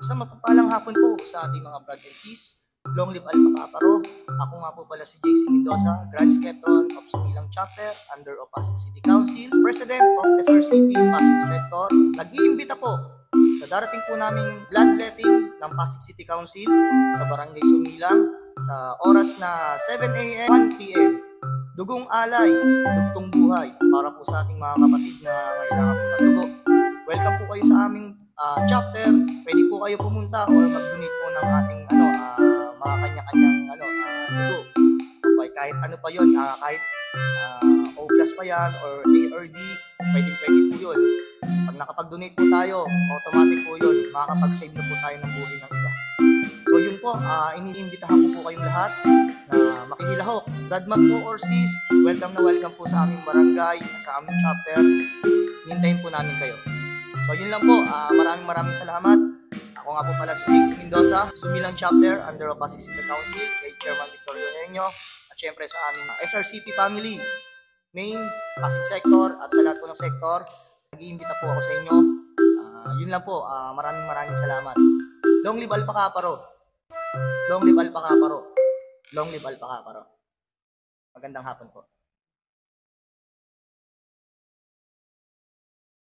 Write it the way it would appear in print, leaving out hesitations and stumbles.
Isang mapagpalang hapon po sa ating mga brad and sis. Long live Alpha Kappa Rho. Ako nga po pala si JC Mendoza, Grand Skeptron of Sumilang Chapter under of Pasig City Council, President of SRCP Pasig Sector. Nag-iimbita po sa darating po naming bloodletting ng Pasig City Council sa Barangay Sumilang sa oras na 7 a.m. 1 p.m. Dugong alay, dugtong buhay para po sa ating mga kapatid na kailangan po ng dugo. Welcome po kayo sa aming chapter. Pwede po kayo pumunta or mag-donate po ng ating mga kanya-kanyang dugo. Okay, kahit ano pa yun, kahit O plus pa yan or A or D, pwede po yun. Pag nakapag-donate po tayo, automatic po yun, makakapag-save na po tayo ng buhay ng iba. So yun po, iniimbitahan ko po kayong lahat na makihilahok. Bradman po or sis, welcome na welcome po sa aming barangay, sa aming chapter. Hintayin po namin kayo. So yun lang po, maraming salamat. Ako nga po pala si JC Mendoza, Sumilang Chapter under of Pasig City Council, kay Chairman Victorio Henyo, at syempre sa aming SRCP family, main, Pasig Sector, at sa lahat po ng sector. Nag-iimbita po ako sa inyo. Yun lang po, maraming salamat. Long live Alpha Kappa Rho. Long live Alpha Kappa Rho. Long live Alpha Kappa Rho. Magandang hapon po.